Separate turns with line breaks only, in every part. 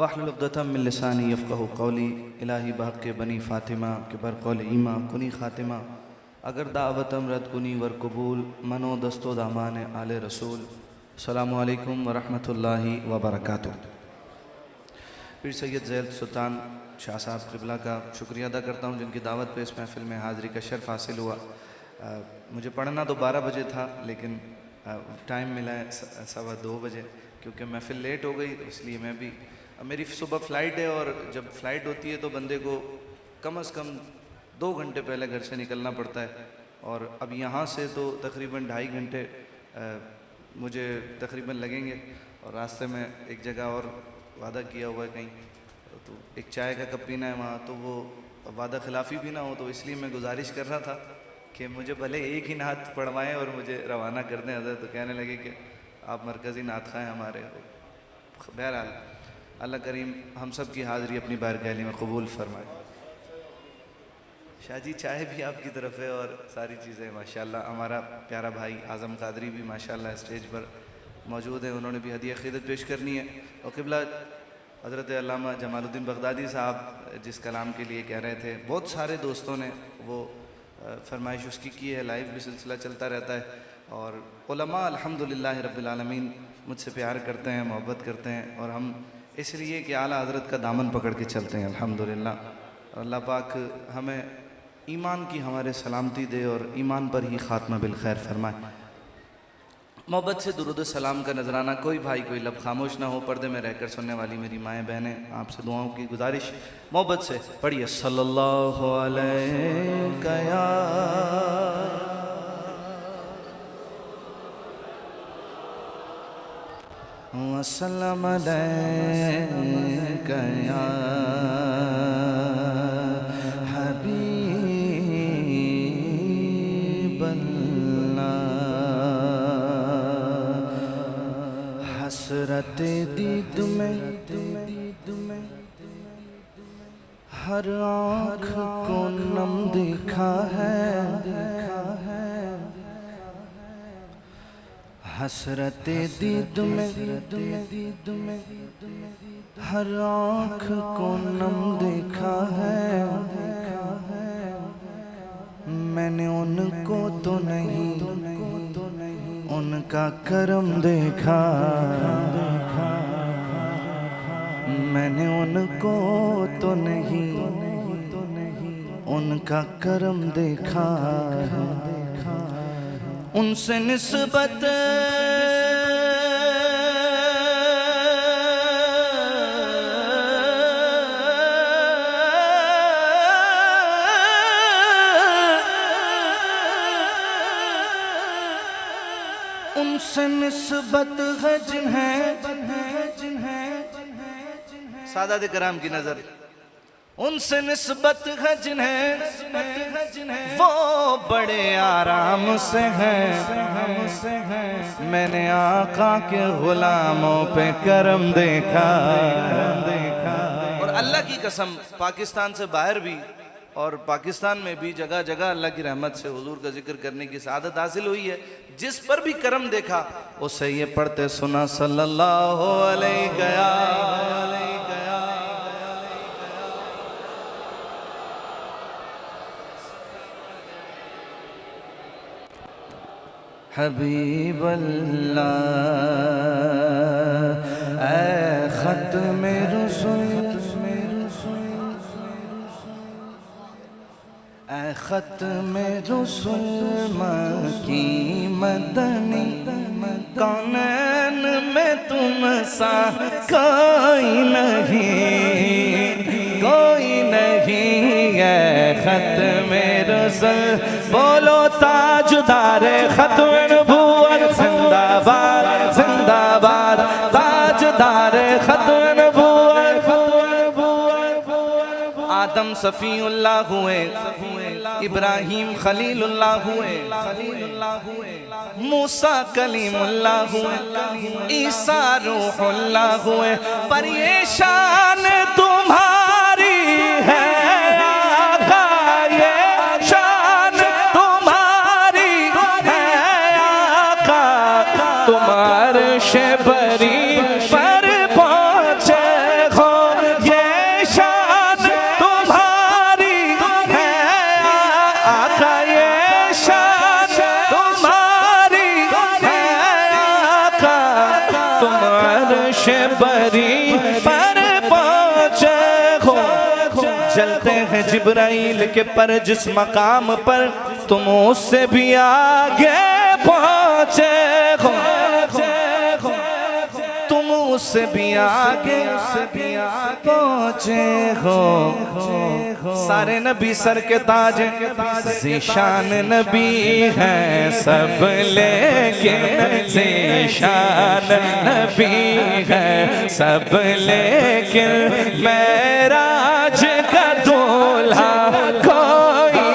वाहलुल उक़दतम मिन लिसानी यफ़क़हू क़ौली। इलाही बहक़ बनी फ़ातिमा के बरक़ौल ईमा कुनी ख़ातिमा। अगर दावतम रद कुनी वर कबूल मनो दस्तो दामान आले रसूल। अस्सलामु अलैकुम व रहमतुल्लाहि व बरकातुहू। पीर सैयद ज़ैद सुल्तान शाह साहब क़िबला का शुक्रिया अदा करता हूँ जिनकी दावत पे इस महफ़िल में हाज़िरी का शर्फ़ हासिल हुआ। मुझे पढ़ना तो 12 बजे था, लेकिन टाइम मिला है 2:15 बजे, क्योंकि महफ़िल लेट हो गई, इसलिए मैं भी, मेरी सुबह फ़्लाइट है और जब फ़्लाइट होती है तो बंदे को कम से कम 2 घंटे पहले घर से निकलना पड़ता है। और अब यहाँ से तो तकरीबन 2.5 घंटे मुझे तकरीबन लगेंगे। और रास्ते में एक जगह और वादा किया हुआ है कहीं, तो एक चाय का कप पीना है वहाँ, तो वो वादा खिलाफ़ी भी ना हो, तो इसलिए मैं गुजारिश कर रहा था कि मुझे भले एक ही नात पढ़वाएँ और मुझे रवाना कर दें हज़रत। तो कहने लगे कि आप मरकज़ी नात ख़ां हैं हमारे। बहरहाल अल्लाह करीम हम सब की हाज़िरी अपनी बारगाह में कबूल फरमाए। शाह जी चाय भी आपकी तरफ है और सारी चीज़ें माशाल्लाह। हमारा प्यारा भाई आज़म कादरी भी माशाल्लाह स्टेज पर मौजूद हैं, उन्होंने भी हदिया क़ीदत पेश करनी है। और क़िबला हज़रत अल्लामा जमालुद्दीन बग़दादी साहब जिस कलाम के लिए कह रहे थे, बहुत सारे दोस्तों ने वो फरमाइश उसकी की है, लाइव भी सिलसिला चलता रहता है। और उलमा अल्हम्दुलिल्लाह रब्बिल आलमीन मुझसे प्यार करते हैं, मोहब्बत करते हैं, और हम इसलिए कि आला हज़रत का दामन पकड़ के चलते हैं अल्हम्दुलिल्लाह। अल्लाह पाक हमें ईमान की हमारे सलामती दे और ईमान पर ही ख़ात्मा बिल खैर फरमाए। मोहब्बत से दुरूद सलाम का नजराना, कोई भाई कोई लब खामोश ना हो। पर्दे में रहकर सुनने वाली मेरी माएँ बहनें, आपसे दुआओं की गुजारिश, मोहब्बत से पढ़िए सल्लल्लाहु अलैहि या वसल्लम अलैका या हसरत दीद में हर आँख को नम देखा है। हसरत दीद में हर आँख को नम देखा है। मैंने उनको तो नहीं उनका करम देखा। मैंने उनको तो नहीं उनका करम देखा। उनसे निस्बत उनसे निस्बत है जिन्हें सादात कराम की नजर, उनसे निस्बत है जिन्हें वो बड़े आराम से हैं। मैंने आका के गुलामों पे करम देखा। और अल्लाह की कसम पाकिस्तान से बाहर भी और पाकिस्तान में भी जगह जगह अल्लाह की रहमत से हुजूर का जिक्र करने की सादत हासिल हुई है। जिस पर भी करम देखा उसे ये पढ़ते सुना सल्लल्लाहु अलैहि हबीब अल्लाह ऐ ख़त्म रसूल ऐ ख़त्म रसूल मकी मदनी कौनैन में तुम सा कोई नहीं ऐ ख़त्म रसूल। बोलो ताजदार ख़त्म नबूवत जिंदाबाद जिंदाबाद। ताजदार ख़त्म नबूवत। आदम सफ़ीउल्लाह हुए, इब्राहीम खलीलुल्लाह हुए, मूसा कलीमुल्लाह हुए, ईसा रूहुल्लाह हुए। पर ये शान तुम्हारी है आका, ये शान तुम्हारी है आका। तुम अर्श बरी पर पहुँचे हो परी पर पहुँचे हो। चलते हैं जिब्राइल के पर जिस मकाम पर तुम उससे भी आगे पहुँचे हो। तुम उससे भी आगे पहुँचे हो। सारे नबी सर के ताज ज़ीशान नबी हैं सब, लेकिन ज़ीशान नबी हैं सब, लेकिन मेराज का दूल्हा कोई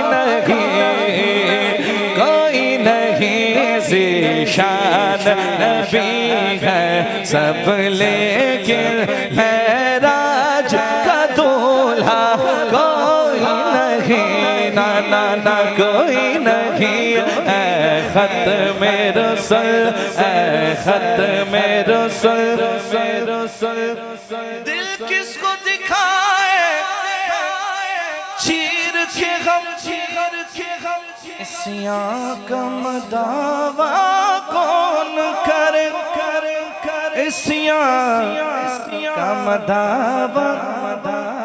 नहीं ज़ीशान नबी है सब, लेकिन मेराज का दूल्हा कोई नहीं, ना ना ना कोई नहीं। ऐ ख़त्म रसूल, ऐ ख़त्म रसूल, दिल किसको दिखाए चीर के गम, इस्यां का दावा कौन करे, इस्यां का दावा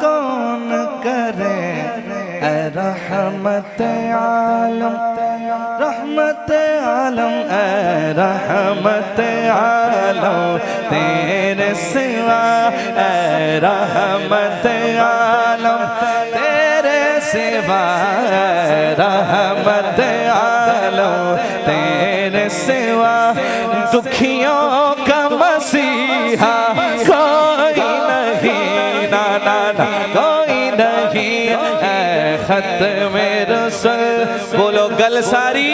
कौन करे। ऐ रहमत आलम, रहमत आलम, ऐ रहमत आलम तेरे सिवा, ऐ रहमत आलम तेरे सिवा, रहमत आलम तेरे सिवा। दुखियों का मसीहा कोई नहीं, ना ना ना कोई नहीं। ऐ ख़त्म रसूल, बोलो गल सारी,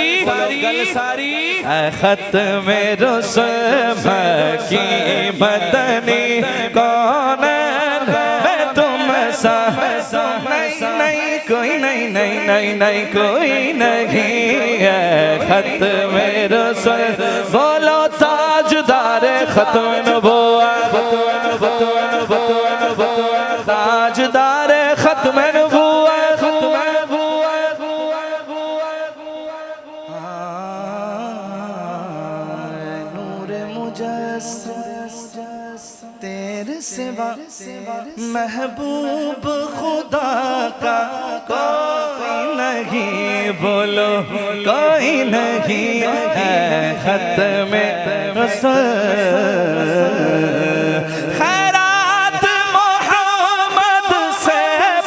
ऐ ख़त्म रसूल मक्की मदनी कौन मैं तुम सा, नहीं कोई नहीं, नहीं कोई नहीं। है ख़त्म रसूल, बोलो ताजदार ख़त्म नबुव्वत, ताजदार ख़त्म नबुव्वत, नूरे मुजस्सिम तेरे सिवा महबूब खुदा का कोई नहीं, बोलो कोई नहीं। है ख़त्म रसूल, खैरात मोहम्मद से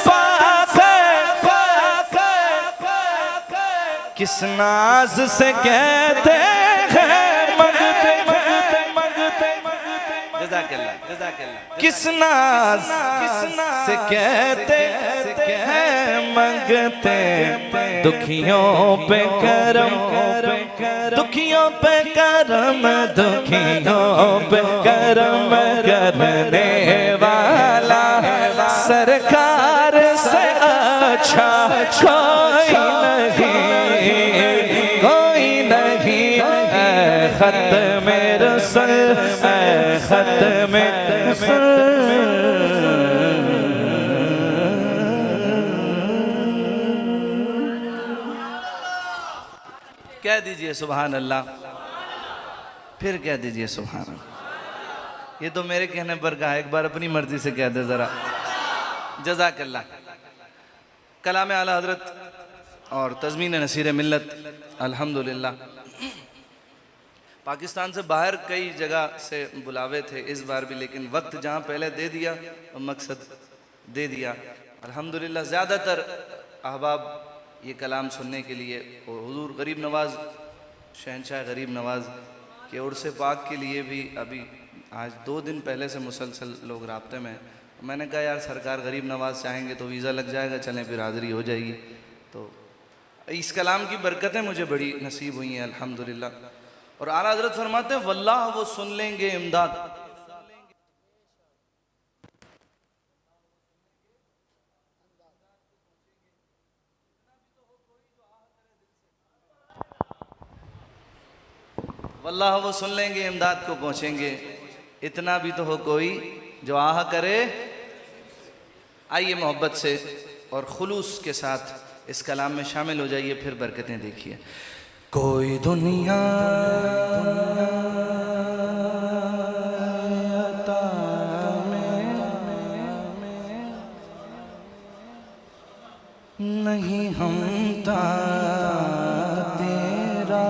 पाक, किस नाज से कहते हैं मंगते, किस नाज से कहते हैं मंगते। दुखियों पे करम, दुखियों पे करम, दुखियों पे करम करने वाला सरकार से अच्छा कोई नहीं, कोई नहीं। ऐ ख़त्म रसूल, ऐ ख़त्म रसूल, कह दीजिए सुभान अल्लाह, फिर कह दीजिए सुभान अल्लाह। ये तो मेरे कहने पर कहा, एक बार अपनी मर्जी से कह दे जरा। जज़ाकल्लाह। कलाम आला हज़रत और तज़मीन नसीर मिल्लत, अल्हम्दुलिल्लाह। पाकिस्तान से बाहर कई जगह से बुलावे थे इस बार भी, लेकिन वक्त जहाँ पहले दे दिया और मकसद दे दिया। अल्हम्दुलिल्लाह ज़्यादातर अहबाब ये कलाम सुनने के लिए, और हुजूर गरीब नवाज़ शहनशाह गरीब नवाज़ के उर्स पाक के लिए भी अभी आज 2 दिन पहले से मुसलसल लोग राब्ते में। मैंने कहा यार सरकार गरीब नवाज़ चाहेंगे तो वीज़ा लग जाएगा, चलें फिर हाज़िरी हो जाएगी। तो इस कलाम की बरकतें मुझे बड़ी नसीब हुई हैं अल्हम्दुलिल्लाह। और आला हज़रत फरमाते हैं वल्लाह वो सुन लेंगे इमदाद, वल्लाह वो सुन लेंगे इमदाद को पहुँचेंगे, इतना भी तो हो कोई जो आह करे। आइए मोहब्बत से और खुलूस के साथ इस कलाम में शामिल हो जाइए, फिर बरकतें देखिए। कोई दुनिया नहीं हमता तेरा,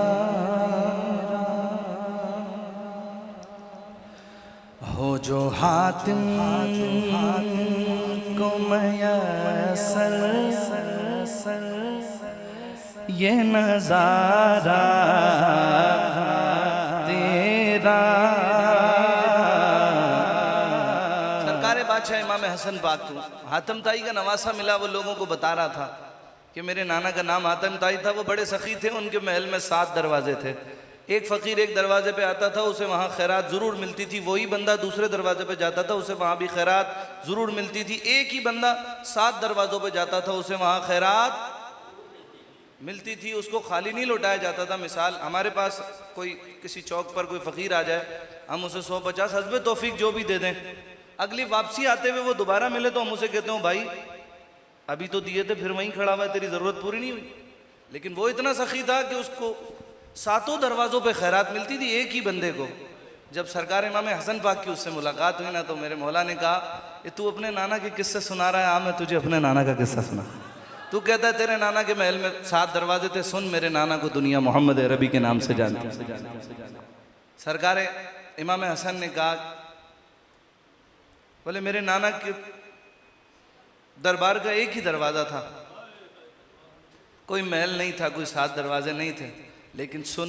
हो जो हातिम को मयसर ये नजारा तेरा। सरकारे बादशाह इमाम हसन पाक को हातिम ताई का नवासा मिला। वो लोगों को बता रहा था कि मेरे नाना का नाम हातिम ताई था। वो बड़े सखी थे, उनके महल में 7 दरवाजे थे। एक फ़कीर एक दरवाजे पे आता था, उसे वहाँ खैरात ज़रूर मिलती थी। वही बंदा दूसरे दरवाजे पे जाता था, उसे वहाँ भी खैरात ज़रूर मिलती थी। एक ही बंदा 7 दरवाज़ों पे जाता था, उसे वहाँ खैरात मिलती थी, उसको खाली नहीं लौटाया जाता था। मिसाल, हमारे पास कोई किसी चौक पर कोई फ़कीर आ जाए, हम उसे 150 हस्बे तौफीक जो भी दे दें, अगली वापसी आते हुए वो दोबारा मिले तो हम उसे कहते हैं भाई अभी तो दिए थे, फिर वहीं खड़ा हुआ है, तेरी ज़रूरत पूरी नहीं हुई। लेकिन वो इतना सखी था कि उसको 7 दरवाज़ों पे खैरात मिलती थी एक ही बंदे को। जब सरकार इमाम हसन पाक की उससे मुलाकात हुई ना, तो मेरे मौला ने कहा कि तू अपने नाना के किस्से सुना रहा है, हाँ मैं तुझे अपने नाना का किस्सा सुना। तू कहता है तेरे नाना के महल में 7 दरवाजे थे, सुन मेरे नाना को दुनिया मोहम्मद अरबी के नाम से जानती है। सरकार इमाम हसन ने कहा, बोले मेरे नाना के दरबार का एक ही दरवाज़ा था, कोई महल नहीं था, कोई 7 दरवाजे नहीं थे। लेकिन सुन,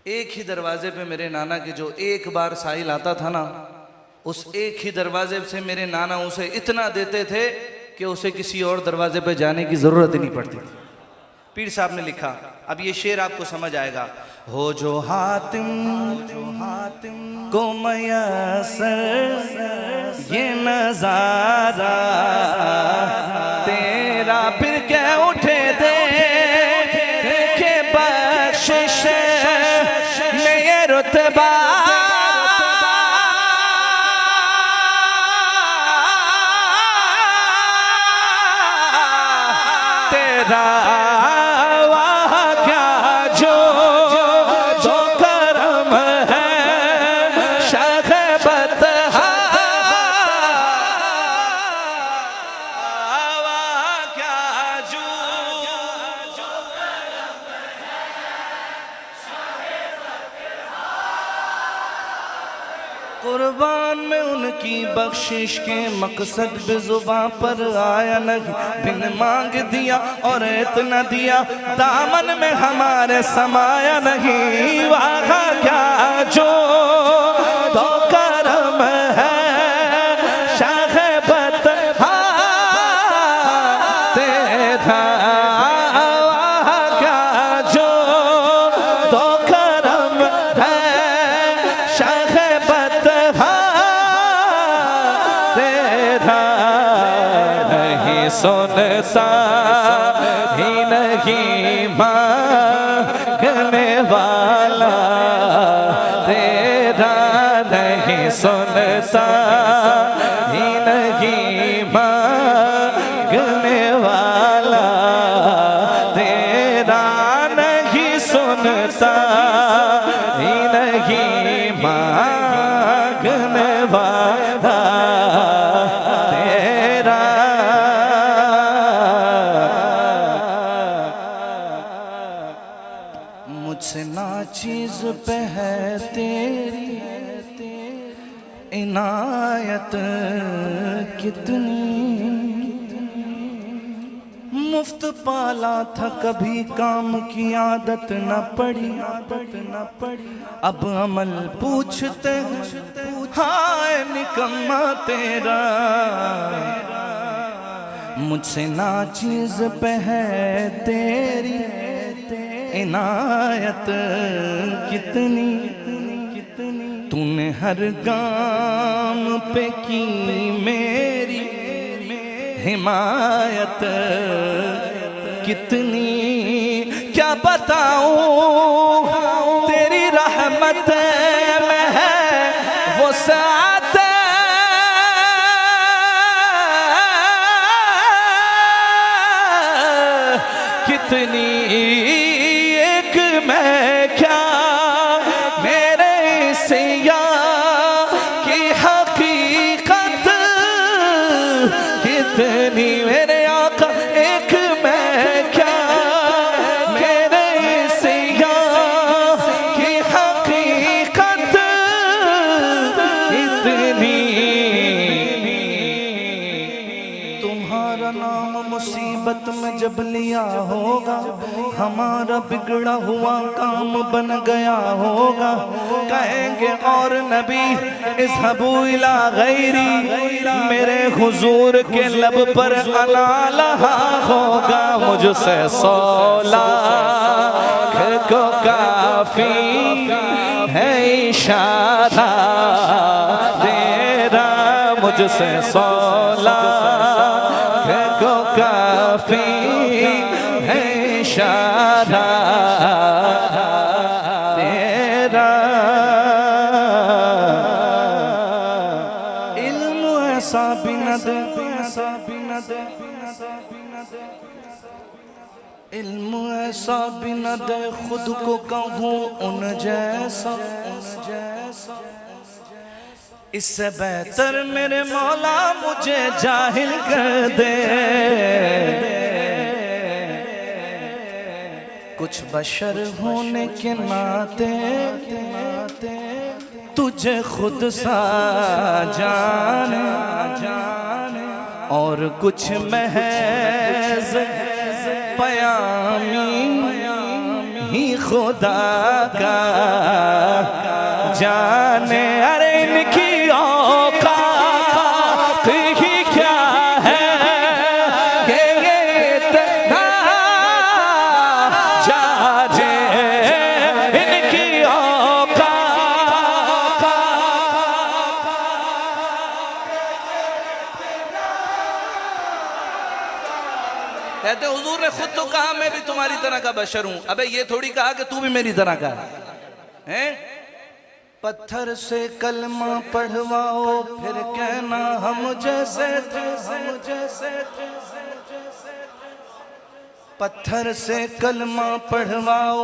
एक ही दरवाजे पे मेरे नाना के जो एक बार साहिल आता था ना, उस एक ही दरवाजे से मेरे नाना उसे इतना देते थे कि उसे किसी और दरवाजे पे जाने की ज़रूरत ही नहीं पड़ती थी। पीर साहब ने लिखा, अब ये शेर आपको समझ आएगा। हो जो हातिम को मयसर ये नज़ारा तेरा, फिर क्या उठे दे के बख्शिश में ये रुतबा तेरा। कुर्बान में उनकी बख्शिश के मकसद बेजुबां पर आया नहीं, बिन मांग दिया और इतना दिया दामन में हमारे समाया नहीं। वाह क्या जो तो करम है शाग़बत तेरा। वाह क्या जो तो करम है शाग़बत नहीं सुनता ही नहीं मांगने वाला तेरा, नहीं सुनता ही नहीं मांगने वाला तेरा, नहीं सुनता ही नहीं मांगने वाला तेरा। मुझसे नाचीज पे है तेरी इनायत कितनी, मुफ्त पाला था कभी काम की आदत न पड़ी, अब अमल पूछते हाय निकम्मा तेरा। मुझसे नाचीज पे है तेरी इनायत कितनी, तूने हर गाम पे की मेरी हिमायत कितनी। क्या बताऊं तेरी रहमत में है वो साथ कितनी, एक मैं क्या मेरे सिया की हकीकत कितनी। मेरे आका एक मुसीबत में जब लिया होगा, हमारा बिगड़ा हुआ काम बन गया होगा, कहेंगे और नबी इज़हबू इला गैरी, मेरे हुजूर के लब पर अना लहा होगा। मुझसे 100 लाख को काफी है इशारा तेरा, मुझसे 100 लाख को काफी है इशारा तेरा। इल्म ऐसा बिनद, इल्म ऐसा बिना दे खुद को कहूँ उन जैसा, इससे बेहतर मेरे मौला मुझे जाहिल कर दे। कुछ बशर होने के नाते तुझे खुद सा जाने, और कुछ महज पयामी ही खुदा का जाने। अरे इनकी औकात ही क्या है कि ये इतना जाने, इनकी औकात। कहते हुजूर ने खुद तो कहा मैं भी तुम्हारी तरह का बशर हूं। अबे ये थोड़ी कहा कि तू भी मेरी तरह का है। पत्थर से कलमा पढ़वाओ फिर कहना हम जैसे थे, हम जैसे थे। पत्थर से कलमा पढ़वाओ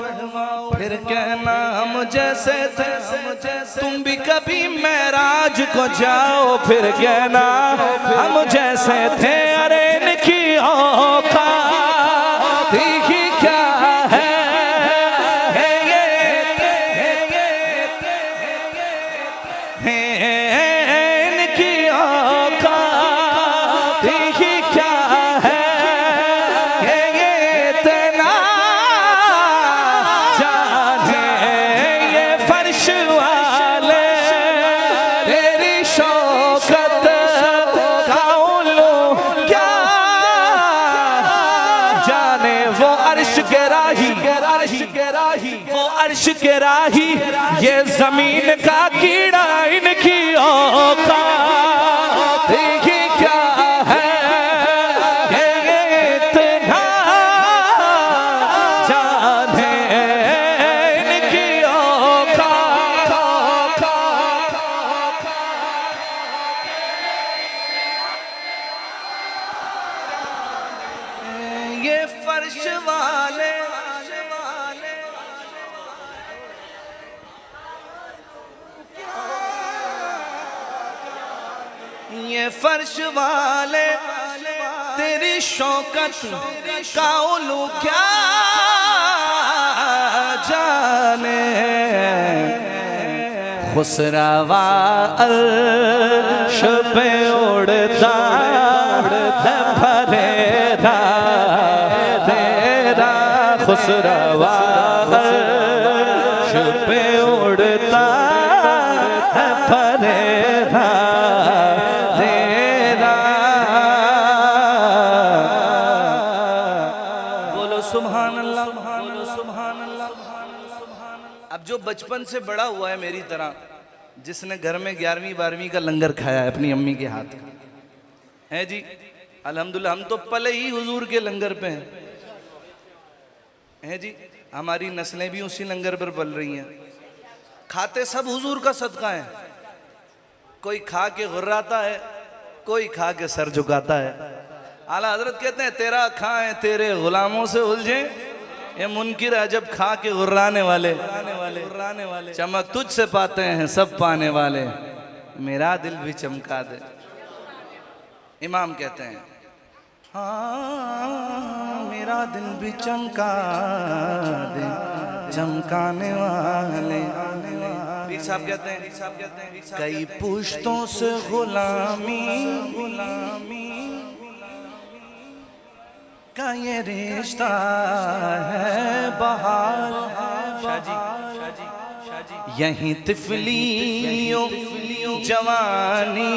फिर कहना हम जैसे थे, हम जैसे। तुम भी कभी महराज को जाओ फिर कहना हम जैसे थे। अरे इनकी औकात ही क्या है, इनकी औकात ही क्या है, ये इतना जाने। ये फर्श वाले तेरी शौकत का उल्लू क्या जाने। वो अर्श के राही, वो अर्श के राही, ये जमीन का कीड़ा, इनकी औकात ही क्या है, ये इतना जाने। इनकी औकात। ये फर्श वाले ये फर्श वाले तेरी शौकत का उल्लू क्या जाने। खुसरवा अर्श पे उड़ता है फरेरा तेरा, खुसरवा अर्श पे उड़ता है फरेरा तेरा। बोलो सुभान अल्लाह, सुभान अल्लाह। अब जो बचपन से बड़ा हुआ है मेरी तरह, जिसने घर में 11वीं 12वीं का लंगर खाया है अपनी अम्मी के हाथ का, है जी अल्हम्दुलिल्लाह। हम तो पले ही हुजूर के लंगर पे हैं जी, हमारी नस्लें भी उसी लंगर पर पल रही हैं। खाते सब हुजूर का सदका है। कोई खा के गुर्राता है, कोई खा के सर झुकाता है। आला हजरत कहते हैं तेरा खाएं तेरे गुलामों से उलझे, ये मुनकिर है जब खा के गुर्राने वाले चमक तुझसे पाते हैं सब पाने वाले, मेरा दिल भी चमका दे। इमाम कहते हैं हाँ मेरा दिल भी चमका दे चमकाने वाले। पीर साहब कहते हैं कई पुश्तों से गुलामी का ये रिश्ता है बहार, यहीं तिफलियों जवानी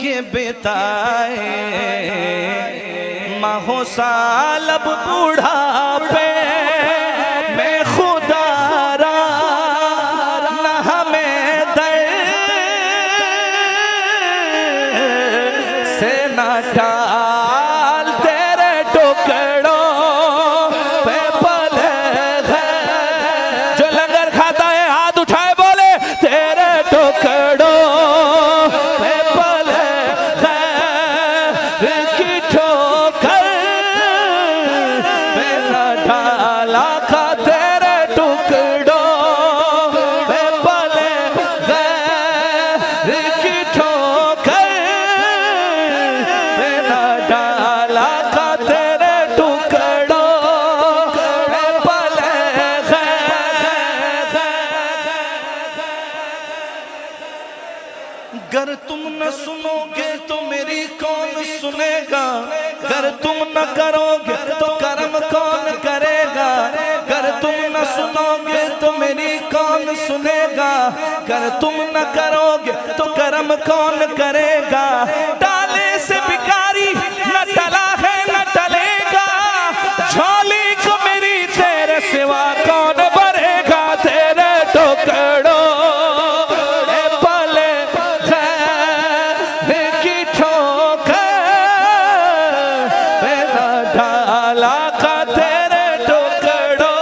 के बिताए, माहो साल अब बूढ़ापे में खुदारा न हमें दर्द से न डाल तेरे टुकड़ों पे पले हैं। जो लंगर खाता है हाथ उठाए बोले तेरे टुकड़ों पे पले हैं की ठोकर पे न डाला खा तेरे टुकड़ों पे पले हैं की ठोकर पे न डाला खा तेरे टुकड़ों पे पले हैं। गर तुम न सुनोगे तो मेरी कौन सुनेगा, गर तुम न करोगे तो कर्म कौन करेगा, गर तुम न सुनोगे तो मेरी कौन सुनेगा, गर तुम न करोगे तो कर्म कौन करेगा। डाले से भिखारी न टला है न टलेगा, झोली को मेरी तेरे सिवा कौन भरेगा। तेरे टुकड़ों पे पले हैं की ठोकर पे न डाला का तेरे टुकड़ों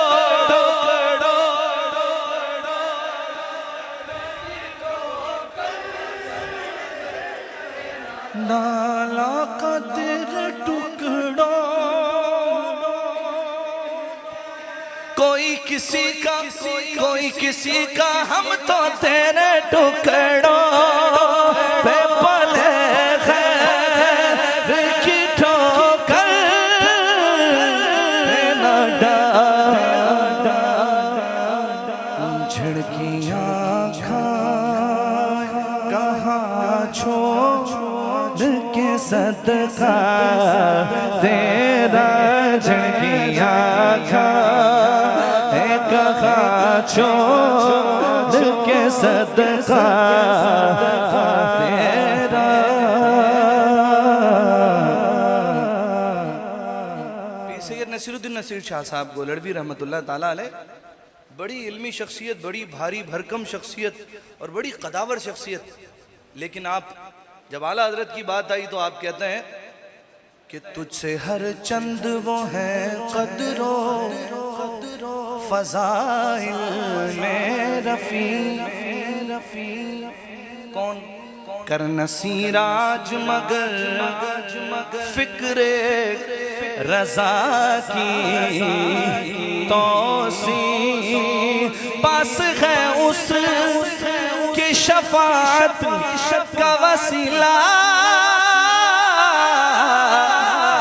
डाला का तेरे टुकड़ों। कोई किसी का कोई किसी का, हम तो तेरे टुकड़ों पे पले हैं की ठोकर पे न डाल। झड़कियाँ खा कहाँ छोड़ के सदका तेरा, झड़कियाँ खा कहाँ छोड़ के सदका तेरा। सैयद नसीरुद्दीन नसीर शाह साहब गोलड़वी रहमतुल्लाह ताला अलैह बड़ी इल्मी शख्सियत, बड़ी भारी भरकम शख्सियत और बड़ी कदावर शख्सियत। लेकिन आप जब आला हजरत की बात आई तो आप कहते हैं कि तुझसे हर चंद वो है कदरो फजाइल में रफी। कौन कर नसीराज मगर फिक्रे रजा की तौसी पास है उस की शफाअत का वसीला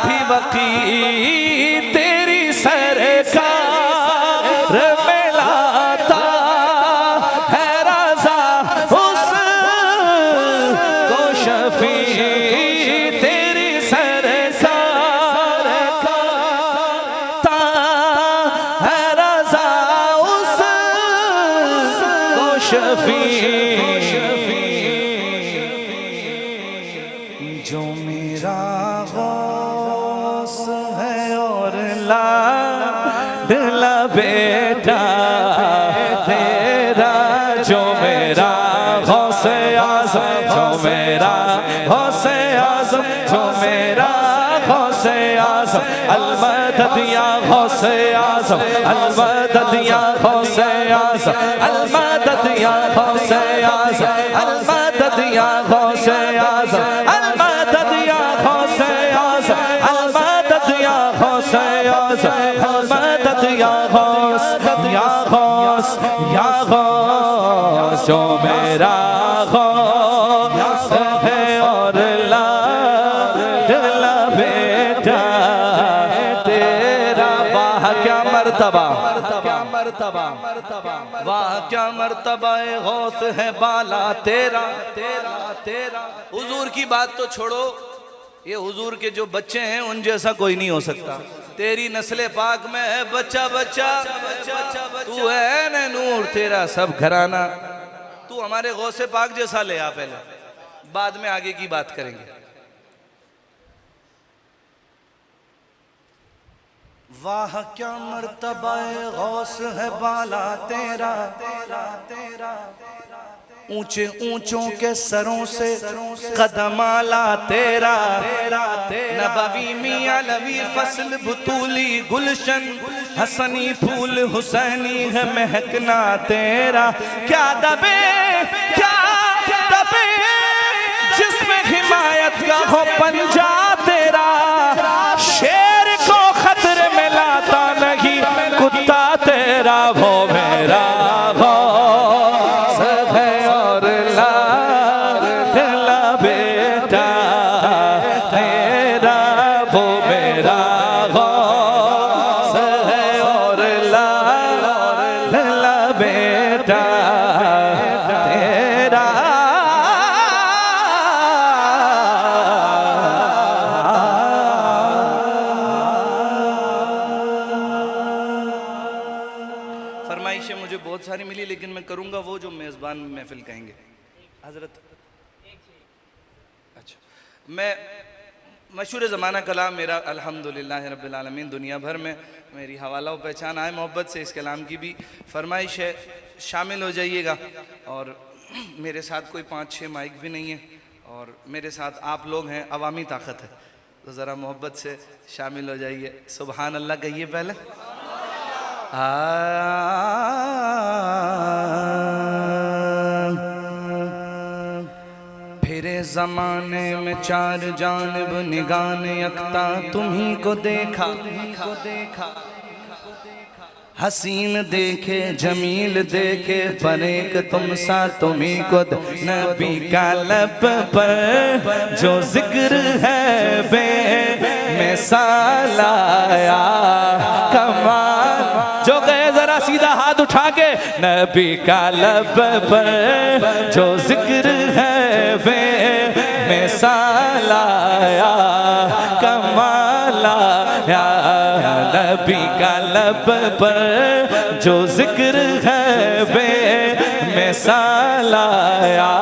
भी वकी तेरी सरकार में लाता है रजा उस को शफी तेरी सरकार का है रजा उस को शफी। जो मेरा गौस है और लाडला बेटा तेरा, जो मेरा गौसे आज़म, जो मेरा गौसे आज़म, जो मेरा गौसे आज़म, अलमदद या गौसे आज़म, अलमदद या गौसे आज़म, अलमदद या गौसे आज़म, अलमदद या गौसे आज़म, अलमदद या गौसे आज़म, अलमदद या गौसे आज़म, अलमदद या गौस या गौस या गौस। जो मेरा गौस है और लाडला बेटा तेरा, वाह क्या मर्तबा, वाह क्या मर्तबा गौस है बाला तेरा। हुजूर की बात तो छोड़ो, ये हुजूर के जो बच्चे हैं उन जैसा कोई नहीं हो सकता। तेरी नस्ले पाक में है बच्चा बच्चा, तू है न नूर, तेरा सब घराना। तू हमारे गौसे पाक जैसा ले आ पहले, बाद में आगे की बात करेंगे। वाह क्या मर्तबा गौस है बाला तेरा, ऊंचे ऊंचों के सरों से कदम आला तेरा। नबवी मियां लवी फसल बुतूली गुलशन, हसनी फूल हुसैनी है महकना तेरा। क्या दबे क्या दबे जिसमें हिमायत का हो पंजा तेरा। शेर को खतरे में लाता नहीं कुत्ता तेरा, वो मेरा गौस है और लाडला बेटा तेरा, वो मेरा गौस है और लाडला बेटा तेरा। फरमाइशें मुझे बहुत सारी मिली, लेकिन मैं करूंगा वो जो मेज़बान महफिल कहेंगे। हजरत अच्छा, मैं मशहूर ज़माना कलाम मेरा अल्हम्दुलिल्लाह रब्बिल आलमीन दुनिया भर में मेरी हवाला पहचान आए मोहब्बत से। इस कलाम की भी फरमाइश है, शामिल हो जाइएगा। और मेरे साथ कोई 5-6 माइक भी नहीं है और मेरे साथ आप लोग हैं, अवामी ताकत है, तो ज़रा मोहब्बत से शामिल हो जाइए। सुबहान अल्लाह कहिए पहले। फिरे ज़माने में चार जानब निगान यकता तुम्ही को देखा। हसीन देखे जमील देखे पर एक तुम सा तुम्ही को। नबी का लब पर जो जिक्र है बे मिसाल आया कमाल। जो गए जरा सीधा हाथ उठा के। नबी का लब पर जो जिक्र है बे मिसाल आया कमाल आया। नबी का लब पर जो जिक्र है बे मिसाल आया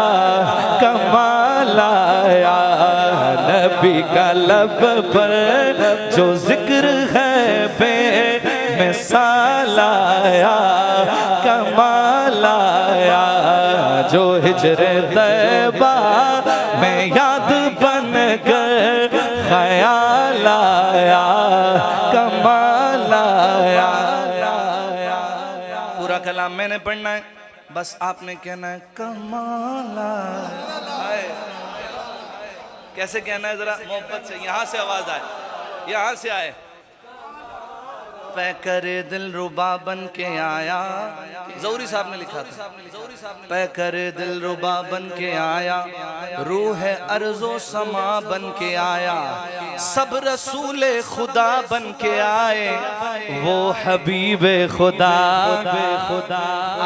कमाल आया। नबी का लब पर जो जिक्र है बे मिसाल आया कमाल आया। जो हिजरे तैबा में याद बन कर ख्याल आया कमाल आया। पूरा कलाम मैंने पढ़ना है, बस आपने कहना है कमाल आया। कैसे कहना है जरा मोहब्बत से, यहाँ से आवाज आए, यहाँ से आए। पै करे दिल रुबा बन के आया, ज़ौहरी साहब ने लिखा था। पै करे दिल रुबा बन के आया, रूह अर्ज़ो समा बन के आया। सब रसूले खुदा बन के आए, वो हबीबे खुदा।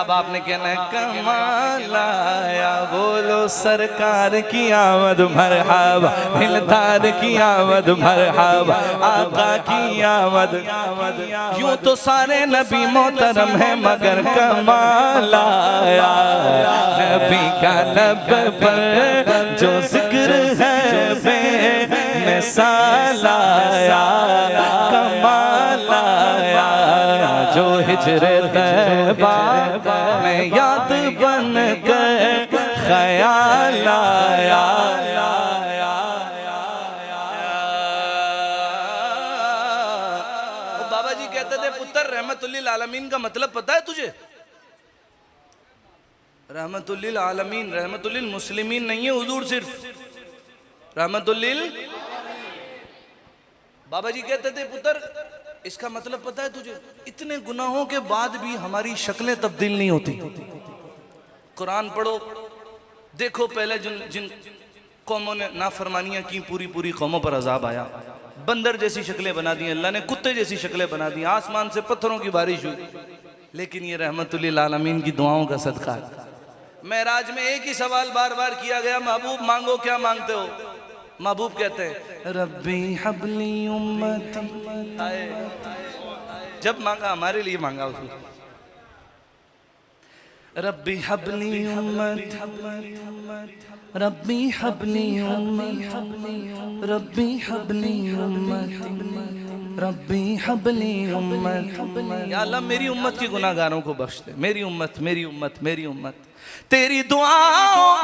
अब आपने कहना है कमाल आया। बोलो सरकार की आमद मरहबा, हिलदार की आमद मरहबा, आका की आमद। यूं तो सारे नबी मोहतरम है मगर कमाल आया। नबी का लब पर जो जिक्र है बे मिसाल आया कमाल आया। जो हिजरे तैबा में याद बन कर ख्याल आया। रहमतुल्लिल आलमीन का मतलब पता है तुझे? रहमतुल्लिल आलमीन, रहमतुल्लिल मुस्लिमीन नहीं है हुजूर, सिर्फ रहमतुल्लिल। बाबा जी कहते थे पुत्र इसका मतलब पता है तुझे? इतने गुनाहों के बाद भी हमारी शक्लें तब्दील नहीं होती। कुरान पढ़ो, देखो पहले जिन कौमों ने नाफरमानियां की, पूरी पूरी कौमों पर अजाब आया। बंदर जैसी शक्लें बना दी अल्लाह ने, कुत्ते जैसी शक्लें बना दी, आसमान से पत्थरों की बारिश हुई। लेकिन ये रहमतुल्लिल आलमीन की दुआओं का सदका है। मेराज में एक ही सवाल बार बार किया गया, महबूब मांगो क्या मांगते हो? महबूब कहते हैं रब्बी हबली उम्मती, जब मांगा हमारे लिए मांगा उसने, रब्बी हबली उम्मती, रब्बी हबली उम्मती, रब्बी हबली उम्मती, रब्बी हबली उम्मती। या अल्लाह मेरी उम्मत के गुनाहगारों को बख्श दे, मेरी उम्मत मेरी उम्मत मेरी उम्मत। तेरी दुआओं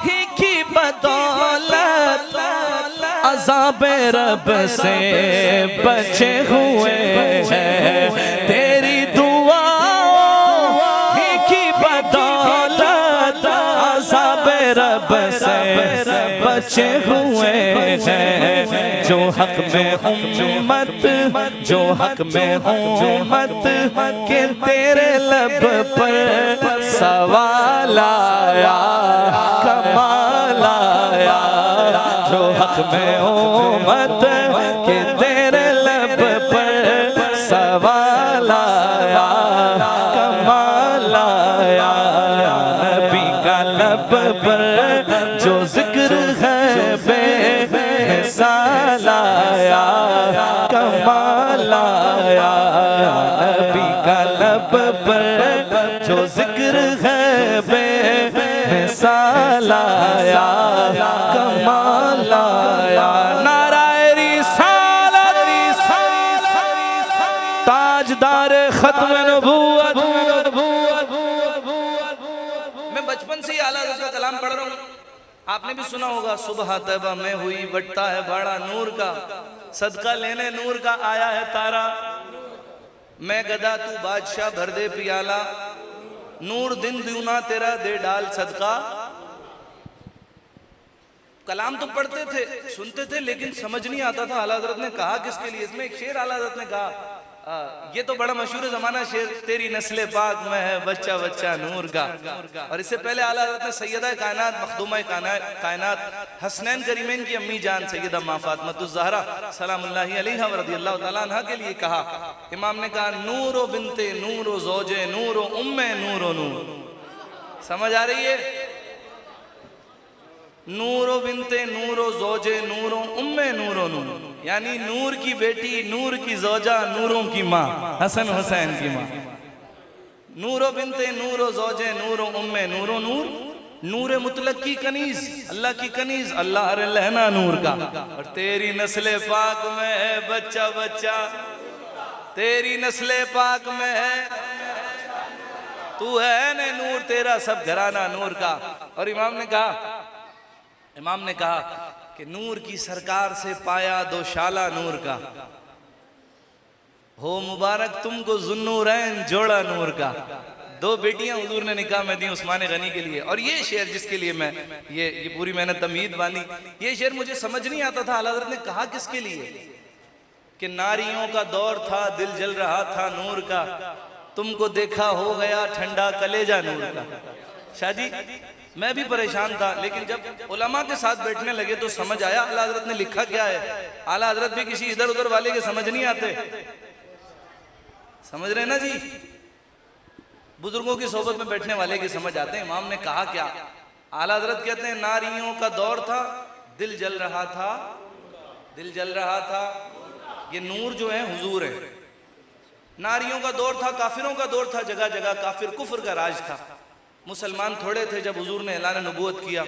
ही की बदौलत अज़ाबे रब से बचे हुए हैं, तेरी दुआओं ही की बदौलत अज़ाबे रब से बचे हुए हैं। जो हक में उम्मत, जो हक में उम्मत के तेरे लब पर सवाल आया, कमाल आया। जो हक में उम्मत के तेरे लब पर सवाल आया, कमाल आया। नबी का लब पर जो जिक्र है बेमिसाल आया, कमाल आया। नबी का लब पर जो जिक्र है बेमिसाल आया, कमाल आया। नाराए रिसालत, ताजदार खत्म नबूवत। मैं बचपन से ही आला हज़रत का कलाम पढ़ रहा हूँ, आपने भी सुना होगा। सुबह तैबा में हुई बटता है बाड़ा नूर का, सदका लेने नूर का आया है तारा। मैं गदा तू बादशाह भर दे पियाला, नूर दिन दूना तेरा दे डाल सदका। कलाम तो पढ़ते थे, सुनते थे, लेकिन समझ नहीं आता था आला हज़रत ने कहा किसके लिए। इसमें एक शेर आला हज़रत ने कहा, ये तो बड़ा मशहूर ज़माना शेर, तेरी नस्ल पाक में है बच्चा बच्चा नूर का। और इससे पहले आला हज़रत ने सैयदा कायनात मखदूमा कायनात हसनैन करीमैन की अम्मी जान सैयदा माँ फातिमा ज़हरा सलामुल्लाहि अलैहा व रज़ियल्लाहु तआला अन्हा के लिए कहा। इमाम ने कहा नूरो बिनते नूरो ज़ौजे नूरो उम्मे नूरो नूर। समझ आ रही है? नूरो बिनते नूरो ज़ौजे नूरो उम्मे नूरो नूर, यानी नूर की बेटी, नूर की ज़ौजा, नूरों की माँ, हसन हुसैन की माँ। नूरो बिनते नूरो ज़ौजे नूरो उम्मे नूरो नूर। नूर मुतलक की कनीज, अल्लाह की कनीज, अल्लाह रे लहना नूर का। और तेरी नस्ल पाक में है बच्चा बच्चा, तेरी नस्ल पाक में है, तू है ने नूर, तेरा सब घराना नूर का। और इमाम ने कहा कि नूर की सरकार से पाया दो शाला नूर का, हो मुबारक तुमको ज़ुन्नूरैन जोड़ा नूर का। दो बेटियां हुजूर ने निकाह में दी उस्मान गनी के लिए। और ये शेर जिसके लिए मैं ये पूरी मैंने तमहीद बांधी, ये शेर मुझे समझ नहीं आता था आला हज़रत ने कहा किसके लिए। कि नारियों का दौर था दिल जल रहा था नूर का, तुमको देखा हो गया ठंडा कलेजा नूर का। शाह जी मैं भी परेशान था, लेकिन जब उलमा के साथ बैठने लगे तो समझ आया आला हज़रत ने लिखा क्या है। आला हज़रत भी किसी इधर उधर वाले के समझ नहीं आते, समझ रहे ना जी, बुजुर्गों की सोबत में बैठने वाले की समझ आते हैं। इमाम ने कहा क्या, आला हज़रत कहते हैं नारियों का दौर था दिल जल रहा था, दिल जल रहा था। ये नूर जो है हुजूर है। नारियों का दौर था, काफिरों का दौर था, जगह जगह काफिर कुफर का राज था। मुसलमान थोड़े थे। जब हुजूर ने ऐलान नबूवत किया,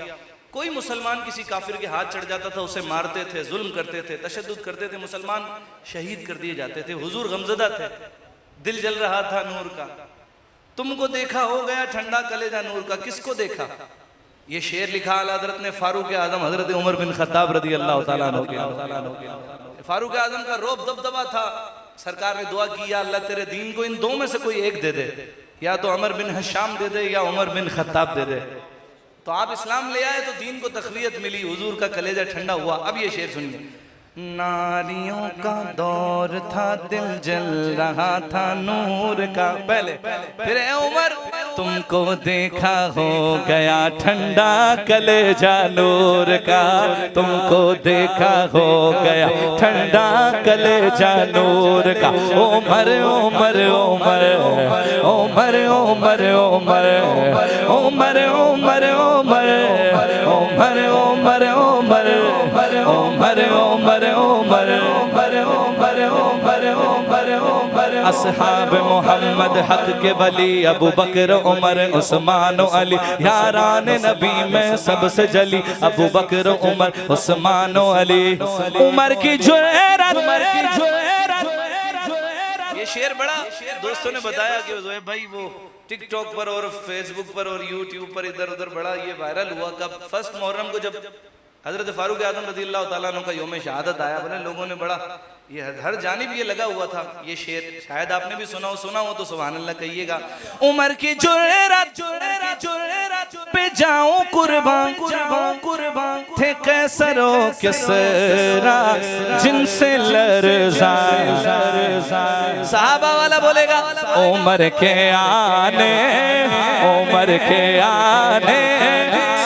कोई मुसलमान किसी काफिर के हाथ चढ़ जाता था, उसे मारते थे, जुल्म करते थे, तशद्दुद करते थे, मुसलमान शहीद कर दिए जाते थे। हुजूर गमज़दा थे, दिल जल रहा था नूर का। तुमको देखा हो गया ठंडा कलेजा नूर का। किसको देखा? ये शेर लिखा आला हज़रत ने फारूक आज़म हज़रत उमर बिन खत्ताब रज़ी अल्लाह तआला अन्हु के। फारूक आज़म का रोब दबदबा था। सरकार ने दुआ की, या अल्लाह तेरे दीन को इन दो में से कोई एक दे दे, या तो उमर बिन हशाम दे दे या उमर बिन खत्ताब दे दे। तो आप इस्लाम ले आए तो दीन को तक़वियत मिली, हुजूर का कलेजा ठंडा हुआ। अब ये शेर सुनिए। नारियों का दौर था दिल जल रहा था नूर का। पहले फिर ए उमर तुमको देखा हो गया ठंडा कलेजा नूर का, तुमको देखा हो गया ठंडा कलेजा नूर का। उमर उमर उमर उमर उमर उमर उमर उमर उमर उमर उमर उमर उमर उमर उमर उमर उमर उमर उमर उमर असहाब मोहम्मद हक के वली अबू बकर उमर उस्मान अली यारान नबी में सबसे जली अबू बकर उमर उस्मान अली उमर की जुरत ये शेर बड़ा दोस्तों ने बताया कि जोएब भाई वो टिकटॉक पर और फेसबुक पर और यूट्यूब पर इधर उधर बड़ा ये वायरल हुआ। कब फर्स्ट मुहर्रम को जब हजरत फारूक आजम रज़ियल्लाहु ताला अन्हु का यौम शहादत आया, बोले लोगों ने बड़ा ये हर जानिब ये लगा हुआ था ये शेर, शायद आपने भी सुना हो तो सुभान अल्लाह कहिएगा। उमर की जुरत पे जाऊं कुर्बान कुर्बान थे कैसरो किसरा जिनसे लरज़ा सहाबा वाला बोलेगा उमर के आने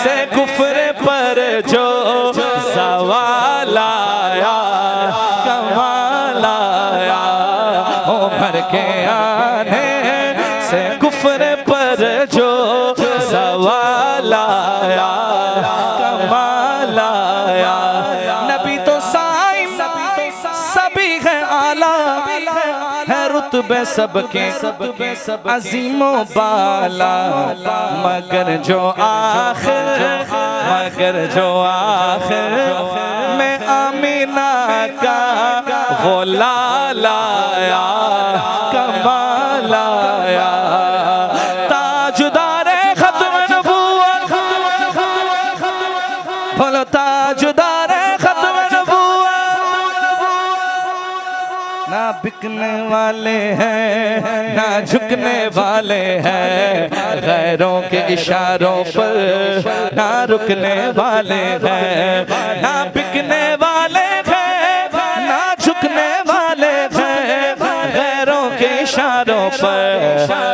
से कुफ्र पर जो सवाल आया कमाल आया उमर के आने से कुफ्र पर जो सवाल आया कमाल आया। नबी तो साइम सभी है आला है रुतबे सबके अजीमो बाला मगर जो आखिर में आमीना का वो लाया कमाल आया। ताजदार खत्म नबूवत बोलो ताजदार खत्म नबूवत ना बिकने वाले हैं ना झुकने वाले हैं गैरों के इशारों पर ना रुकने वाले हैं ना बिकने वाले हैं ना झुकने वाले हैं गैरों के इशारों पर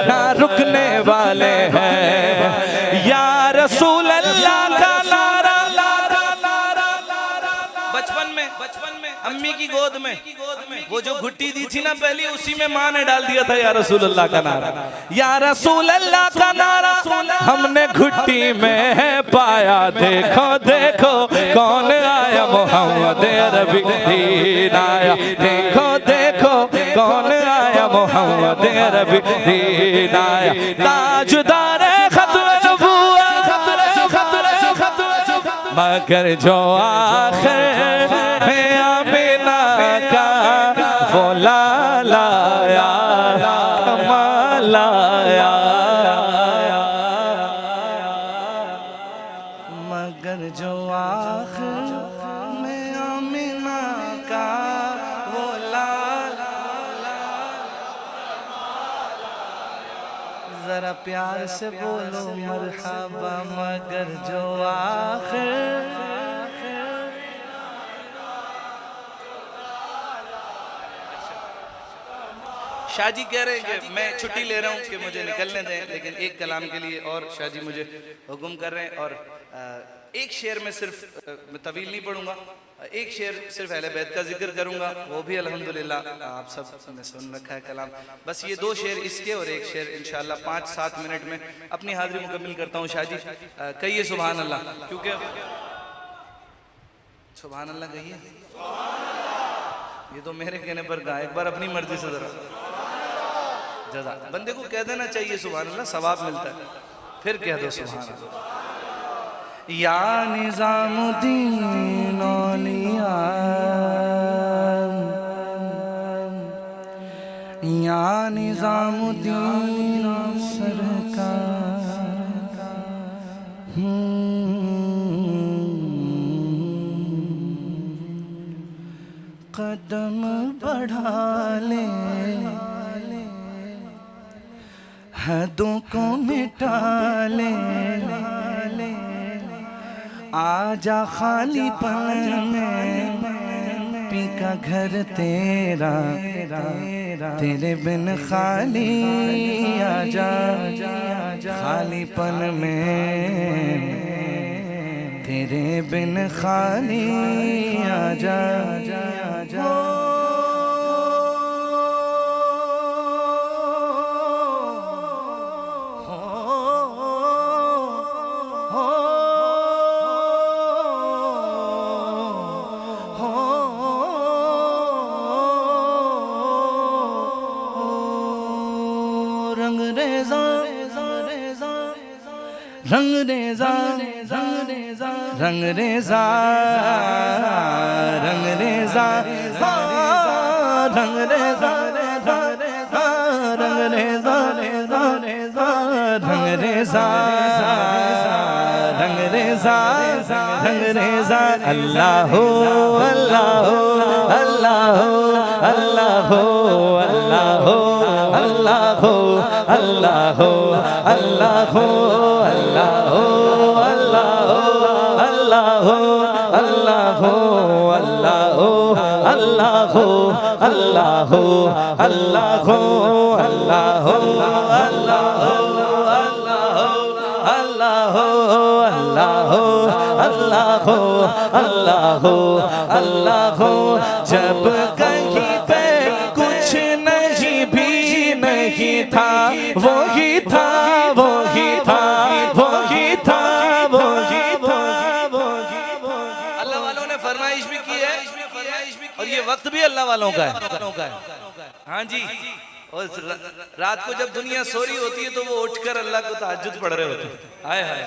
ना रुकने वाले हैं। या रसूल अल्लाह का नारा बचपन में अम्मी की गोद में वो जो घुट्टी दी थी ना पहली उसी में माँ ने डाल दिया था या रसूल अल्लाह का नारा। या रसूल अल्लाह का नारा हमने घुट्टी में है पाया देखो देखो कौन आया मोहम्मद अरबी दीन आया देखो देखो कौन आया मोहम्मद अरबी दीन आया। ताजदार खत्म नबूवत मगर जो आखिर में आमीना का वो लाया कमाल आया मगर जो आखिर में आमीना का वो लाया। जरा प्यार से बोलो मरहबा मगर जो आखिर। शाहजी कह रहे हैं कि मैं छुट्टी ले रहा हूँ कि मुझे निकलने दें, लेकिन एक कलाम के लिए और शाहजी मुझे हुक्म कर रहे हैं। और एक शेर में सिर्फ तवील नहीं पढ़ूंगा, एक शेर सिर्फ अहले बैत का जिक्र करूंगा, वो भी अल्हम्दुलिल्लाह आप सब ने सुन रखा है कलाम। बस ये दो शेर इसके और एक शेर इंशाल्लाह 5-7 मिनट में अपनी हाजिरी मुकम्मिल करता हूँ। शाहजी कहिए सुभान अल्लाह, क्योंकि सुभान अल्लाह कहिए, ये तो मेरे कहने पर कहा, एक बार अपनी मर्जी से जरा जज़ा बंदे को कह देना चाहिए सुभान अल्लाह, सवाब मिलता है। फिर कह दो सुभान अल्लाह। या निज़ामुद्दीन औलिया या निज़ामुद्दीन सरकार कदम बढ़ा ले हदों को मिटा ले आजा खाली पन में पी का घर तेरा तेरे बिन खाली आजा खाली पन में तेरे बिन खाली आजा रंगरेज़ा रंगरेज़ा रंगरेज़ा रंगरेज़ा रंगरेज़ा रंगरेज़ा रंगरेज़ा रंगरेज़ा रंगरेज़ा अल्लाह अल्लाह अल्लाह अल्लाह अल्लाह अल्लाह अल्लाह अल्लाह अल्लाह अल्लाह अल्लाह अल्लाह अल्लाह अल्लाह अल्लाह अल्लाह अल्लाह अल्लाह जब कहीं पे कुछ नहीं भी नहीं था वही था वही था वही था वही था। अल्लाह वालों ने फरमाइश भी की है और ये वक्त भी अल्लाह वालों का है। हाँ जी, और रात को जब दुनिया सो रही होती है तो वो उठकर अल्लाह को तहज्जुद पढ़ रहे होते हैं। हाय हाय,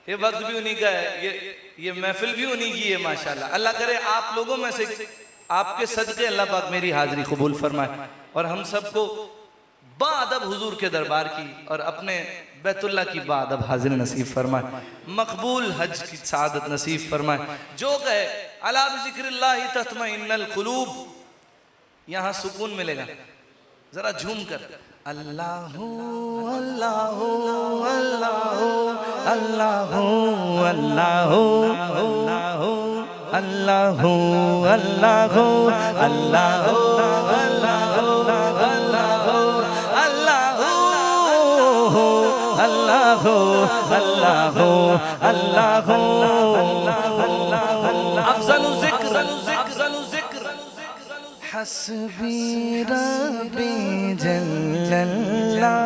ये वक्त भी उन्हीं का है, ये महफिल भी उन्हीं की है माशाल्लाह। अल्लाह करे आप लोगों में से आपके सदके अल्लाह पाक मेरी हाजिरी कबूल फरमाए और हम सबको बाअदब हुजूर के दरबार की और अपने बैतुल्लाह की बाअदब हाजिरी नसीब फरमाए, मकबूल हज की सादत नसीब फरमाए। जो कहे अला बिज़िक्रिल्लाहि तत्मइन्नुल कुलूब, यहाँ सुकून मिलेगा। जरा झूम कर अल्लाह अल्लाह अल्लाह अल्लाह अल्लाह अल्लाह अल्लाह अल्लाह अल्लाह अल्लाह अल्लाह अफज़लु ज़िक्र हस्बी रब्बी जल्लल्लाह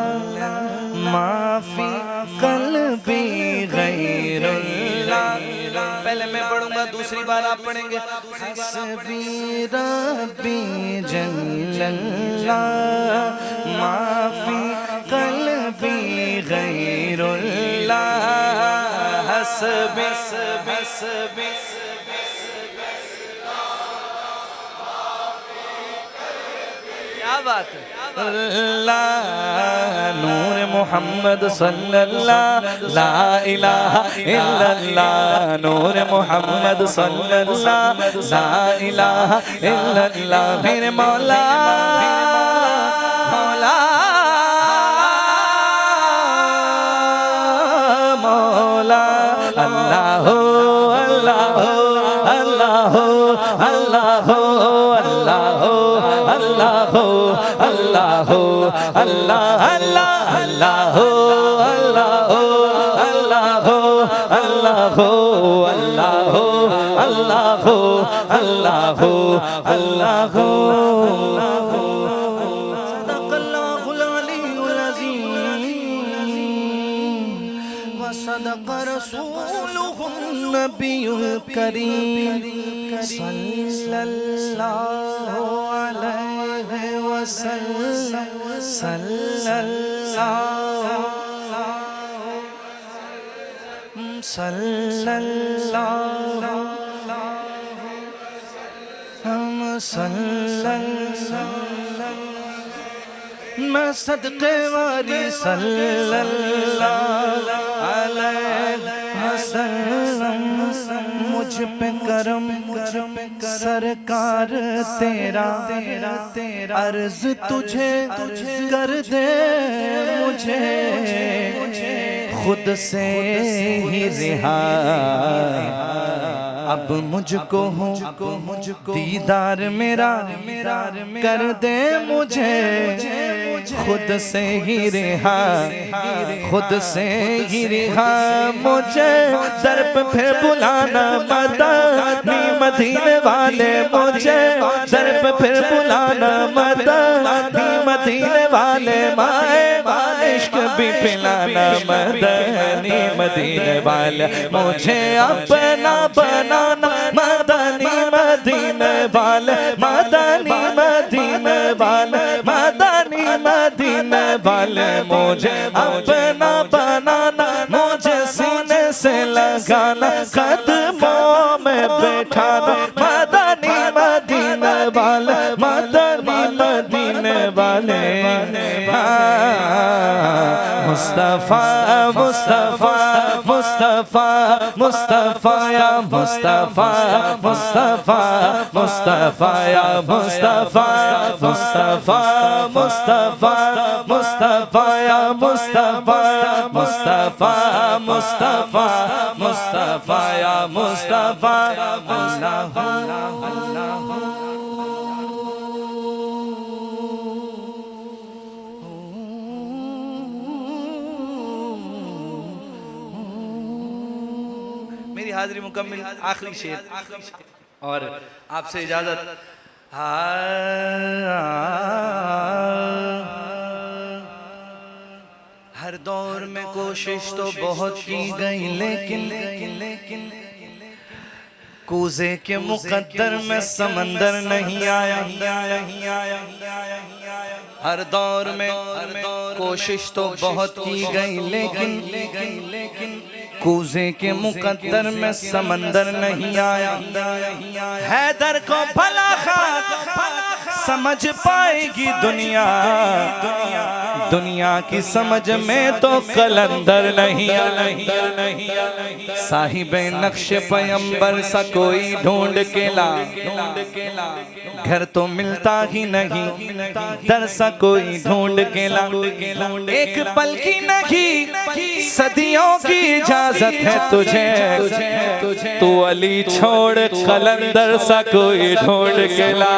माफी क़ल्बी गैरुल्लाह। पहले मैं पढ़ूंगा, दूसरी बार आप पढ़ेंगे। हस्बी रब्बी जल्लल्लाह माफी क़ल्बी गैरुल्लाह हस्बी हस्बी। क्या बात है। अल्लाह नूर मोहम्मद सल्लल्लाहु ला इलाहा इल्लल्लाह नूर मोहम्मद सल्लल्लाहु ला इलाहा इल्लल्लाह मेरे मौला मौला मौला अल्लाह अल्लाह अल्लाह अल्लाह अल्लाह अल्लाह अल्लाह अल्लाह अल्लाह अल्लाह अल्लाह अल्लाह अल्लाह अल्लाह अल्लाह अल्लाह सदक़ल्लाहुल अलीयुल अज़ीम व सदक़ रसूलुहुन नबियुल करीम सल्लल्लाहु अलैहि वसल्लम सल्लल्लाहु मैं सदक़े वाली सल्लल्लाहु अलैहि वसल्लम मुझ पे करम सरकार तेरा अर्ज़ तुझे कर दे मुझे खुद से ही रिहा अब मुझको दीदार मेरा कर दे मुझे खुद से ही रिहा खुद से ही रिहा मुझे दर पे फिर बुलाना मदनी मदीने वाले मुझे दर पे फिर बुलाना मदनी मदीने वाले माए इश्क भी पिलाना मदनी मदीने वाले मुझे अपना बनाना मदनी मदीने वाले मदनी मदीने वाले मदनी मदीने वाले मुझे अपना बनाना मुझे कदमों में बैठाना मदनी मदीने वाले, मदनी मदीने वाले। मुस्तफा मुस्तफा मुस्तफा मुस्तफा या मुस्तफा मुस्तफा मुस्तफा या मुस्तफा मुस्तफा मुस्तफा मुस्तफा या मुस्तफा मुस्तफा मुस्तफा मुस्तफा या मुस्तफा। अल्लाह अल्लाह मेरी हाजिरी मुकम्मिल, आखिरी शेर और आपसे इजाजत। हर दौर में कोशिश तो बहुत की गई लेकिन कूजे के मुकद्दर में समंदर नहीं आया। हर दौर में कोशिश तो बहुत की गई लेकिन कूजे के मुकद्दर में समंदर नहीं आया। हैदर को भला समझ पाएगी दुनिया, दुनिया की समझ में तो कलंदर नहीं आया। साहिबे नक्श पैगंबर सा कोई ढूंढ के ला, घर तो मिलता ही नहीं, दर सा कोई ढूंढ के ला। एक पल की नहीं सदियों की इजाजत है तुझे, तू अली छोड़ कलंदर सा कोई ढूंढ के ला।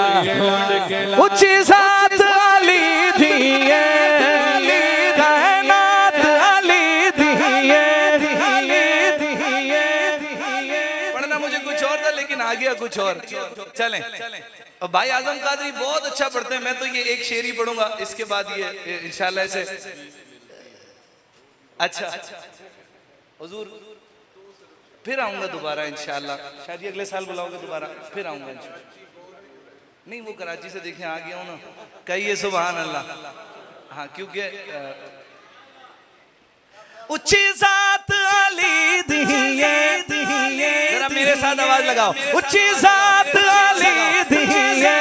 ऊंची जात अली दिए, कायनात अली दिए। पढ़ना मुझे कुछ और था लेकिन आ गया कुछ और। चलें। और भाई आजम कादरी बहुत अच्छा पढ़ते हैं। मैं तो ये एक शेर ही पढ़ूंगा, इसके बाद ये इंशाल्लाह से। अच्छा हुजूर फिर आऊंगा दोबारा इंशाल्लाह, शायद अगले साल बुलाओगे दोबारा, फिर आऊंगा इंशाल्लाह। नहीं वो कराची से देखें आ गया हूं ना, कहिए सुभान अल्लाह। हाँ क्योंकि उच्ची जात अली दिए, जरा मेरे साथ आवाज लगाओ। उच्ची जात अली दिए,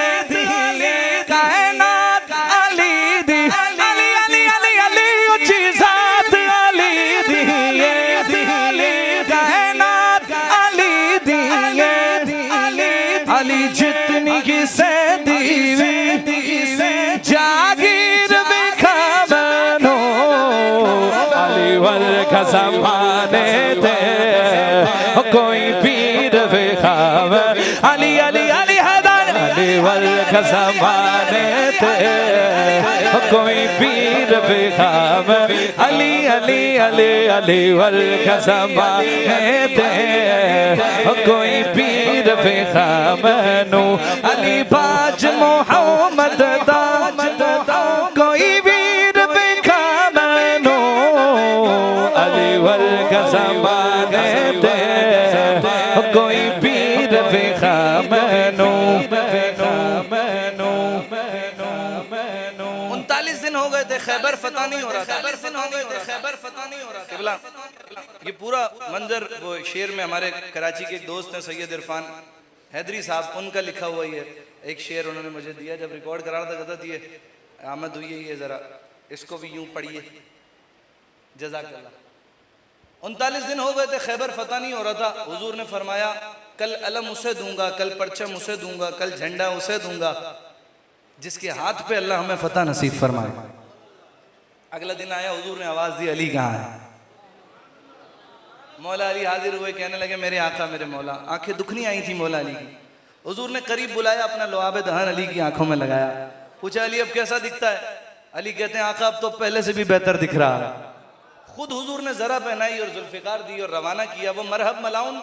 कायनात अली दी, अली अली अली अली। उच्ची जात अली दिए, कायनात अली दिए। अली जितनी की से दीवी जागीर बिखा बनो, अली वर्ग ज़माने थे कोई पीर बिखाव। अली अली अली हैदर, अली वर्ग ज़माने थे कोई पीर बिखाव। अली अली अली अली वर्ग ज़माने थे कोई पीर बिखाव। अली बाज मोहम्मद दाज कोई वीर बिखा मनो, अली वर्ग ज़माने थे कोई पीर बिखा मनो। 39 दिन हो गए थे, खैबर फतह नहीं हो रहा था। खैबर फतह नहीं हो रहा था। ये पूरा मंजर वो शेर में हमारे कराची के एक दोस्त हैं सैयद इरफान हैदरी साहब, उनका लिखा हुआ ये एक शेर उन्होंने मुझे दिया जब रिकॉर्ड करा रहा था। कहता दिए आमद हुई है, ये जरा इसको भी यूं पढ़िए जज़ाकल्लाह। 39 दिन हो गए थे, खैबर फतह नहीं हो रहा था। हुजूर ने फरमाया कल अलम उसे दूंगा, कल परचम उसे दूंगा, कल झंडा उसे दूंगा जिसके हाथ पे अल्लाह हमें फतह नसीब फरमाए। अगला दिन आया, हुजूर ने आवाज दी अली कहाँ है। मौला अली हाजिर हुए, कहने लगे मेरे आका मेरे मौला। आंखें दुखनी आई थी मौला अली की। हुजूर ने करीब बुलाया, अपना लुआब दहन अली की आंखों में लगाया, पूछा अली अब कैसा दिखता है। अली कहते हैं आका अब तो पहले से भी बेहतर दिख रहा है। खुद हुजूर ने जरा पहनाई और जुल्फिकार दी और रवाना किया। वो मरहब मलाउन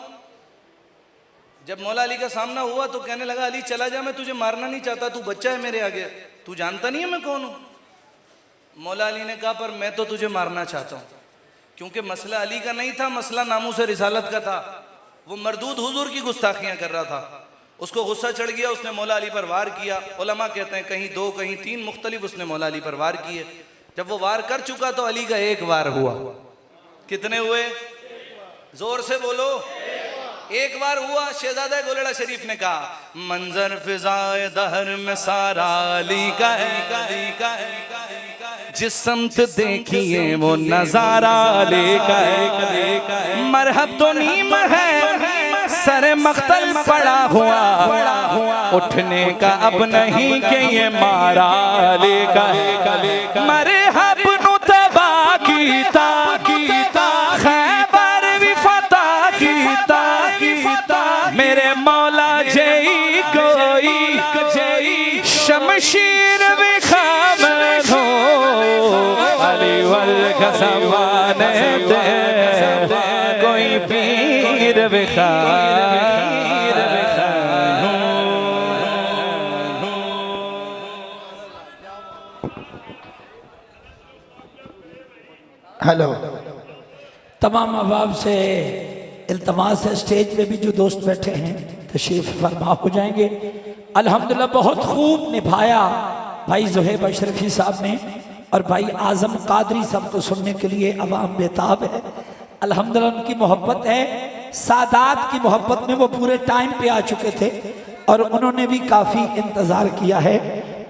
जब मौला अली का सामना हुआ तो कहने लगा अली चला जा, मैं तुझे मारना नहीं चाहता, तू बच्चा है मेरे आगे, तू जानता नहीं है मैं कौन हूँ। मौला अली ने कहा पर मैं तो तुझे मारना चाहता हूँ, क्योंकि मसला अली का नहीं था, मसला नामूस रिसालत का था। वो मरदूद हुजूर की गुस्ताखियां कर रहा था, उसको गुस्सा चढ़ गया, उसने मौला अली पर वार किया। उलमा कहते हैं कहीं 2 कहीं 3 मुख्तलिफ उसने मौला अली पर वार किए। जब वो वार कर चुका तो अली का एक वार हुआ। कितने हुए? जोर से बोलो। एक बार हुआ, शहजादा गोलेड़ा शरीफ ने कहा, मंजर फिजाए दहर में सारा अली का है, जिस समत देखिए वो नजारा अली का है। मरहब तो नीम है, सरे मख्तल पड़ा हुआ, उठने का अब नहीं कि ये मारा अली का है। मरहब नु तबा कीता, खैबर भी फतह कीता, मेरे मौला जई कोई शमशीर भी खामद हो, अली वल ज़माने दे कोई पीर भी
हेलो। तमाम अहबाब से इल्तमास है, स्टेज पे भी जो दोस्त बैठे हैं तशरीफ फरमा हो जाएंगे। अल्हम्दुलिल्लाह बहुत खूब निभाया भाई ज़ुहैब अशरफी साहब ने, और भाई आज़म कादरी साहब को सुनने के लिए अवाम बेताब है। अल्हम्दुलिल्लाह उनकी मोहब्बत है, सादात की मोहब्बत में वो पूरे टाइम पे आ चुके थे और उन्होंने भी काफ़ी इंतज़ार किया है,